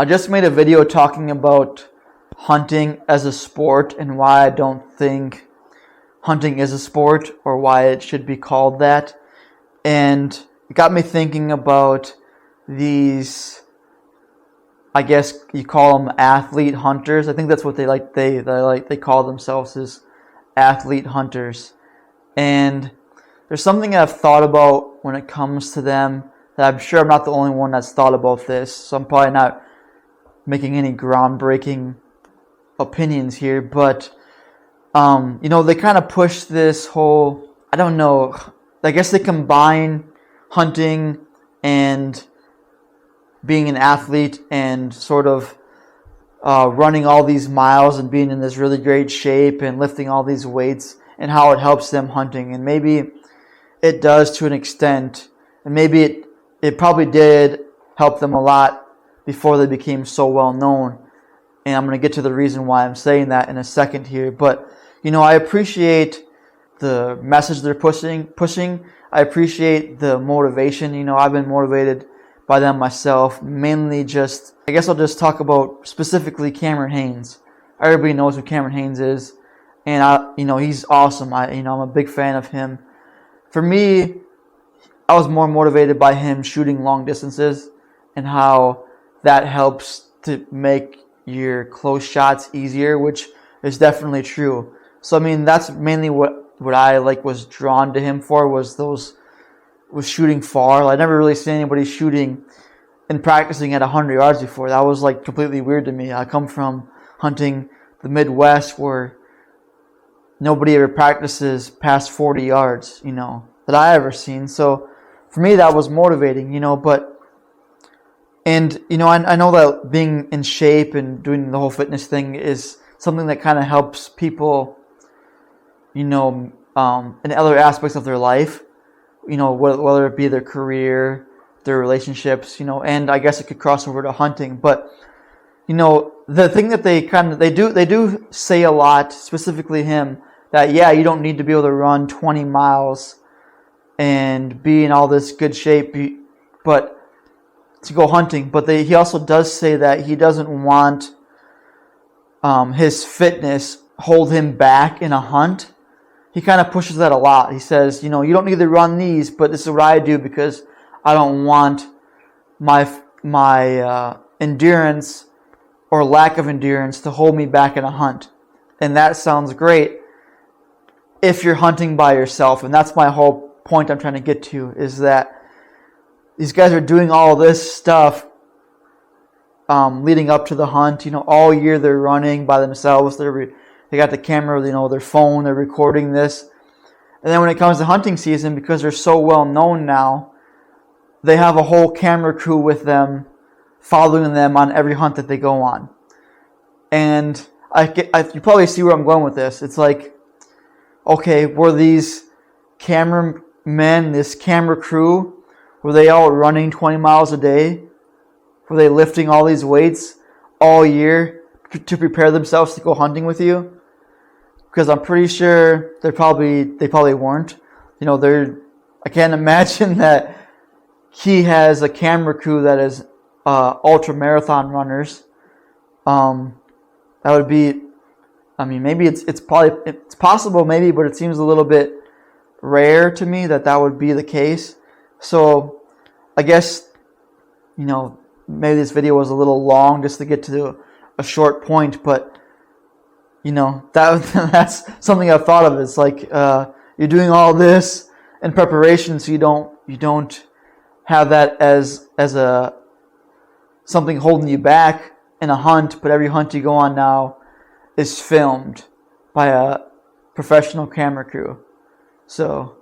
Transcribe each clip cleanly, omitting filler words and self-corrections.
I just made a video talking about hunting as a sport and why I don't think hunting is a sport or why it should be called that. And it got me thinking about these, I guess you call them athlete hunters. I think that's what they call themselves, as athlete hunters. And there's something I've thought about when it comes to them that I'm sure I'm not the only one that's thought about this. So I'm probably not making any groundbreaking opinions here, but they kind of push this whole, I don't know, I guess they combine hunting and being an athlete and sort of running all these miles and being in this really great shape and lifting all these weights and how it helps them hunting. And maybe it does to an extent, and maybe it probably did help them a lot before they became so well known. And I'm going to get to the reason why I'm saying that in a second here. But, I appreciate the message they're pushing. I appreciate the motivation. I've been motivated by them myself. Mainly I guess I'll just talk about specifically Cameron Hanes. Everybody knows who Cameron Hanes is. And, he's awesome. I'm a big fan of him. For me, I was more motivated by him shooting long distances and how that helps to make your close shots easier, which is definitely true. So that's mainly what I was drawn to him for, was shooting far. I never really seen anybody shooting and practicing at 100 yards before. That was completely weird to me. I come from hunting the Midwest where nobody ever practices past 40 yards, that I ever seen. So for me that was motivating, I know that being in shape and doing the whole fitness thing is something that kind of helps people, in other aspects of their life, whether it be their career, their relationships, and I guess it could cross over to hunting. But, the thing that they do say a lot, specifically him, that, yeah, you don't need to be able to run 20 miles and be in all this good shape, but to go hunting. But he also does say that he doesn't want his fitness hold him back in a hunt. He kind of pushes that a lot. He says, you don't need to run these, but this is what I do because I don't want my endurance or lack of endurance to hold me back in a hunt. And that sounds great if you're hunting by yourself. And that's my whole point I'm trying to get to, is that these guys are doing all this stuff leading up to the hunt. All year they're running by themselves. They got the camera, their phone, they're recording this. And then when it comes to hunting season, because they're so well known now, they have a whole camera crew with them, following them on every hunt that they go on. And you probably see where I'm going with this. It's okay, were these cameramen, this camera crew, were they all running 20 miles a day? Were they lifting all these weights all year to prepare themselves to go hunting with you? Because I'm pretty sure they probably weren't. I can't imagine that he has a camera crew that is ultra marathon runners. That would be, maybe it's possible maybe, but it seems a little bit rare to me that would be the case. So I guess, maybe this video was a little long just to get to a short point, but that's something I've thought of. It's you're doing all this in preparation so you don't have that as a something holding you back in a hunt, but every hunt you go on now is filmed by a professional camera crew. So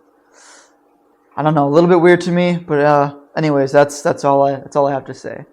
I don't know, a little bit weird to me, but anyways, that's all I have to say.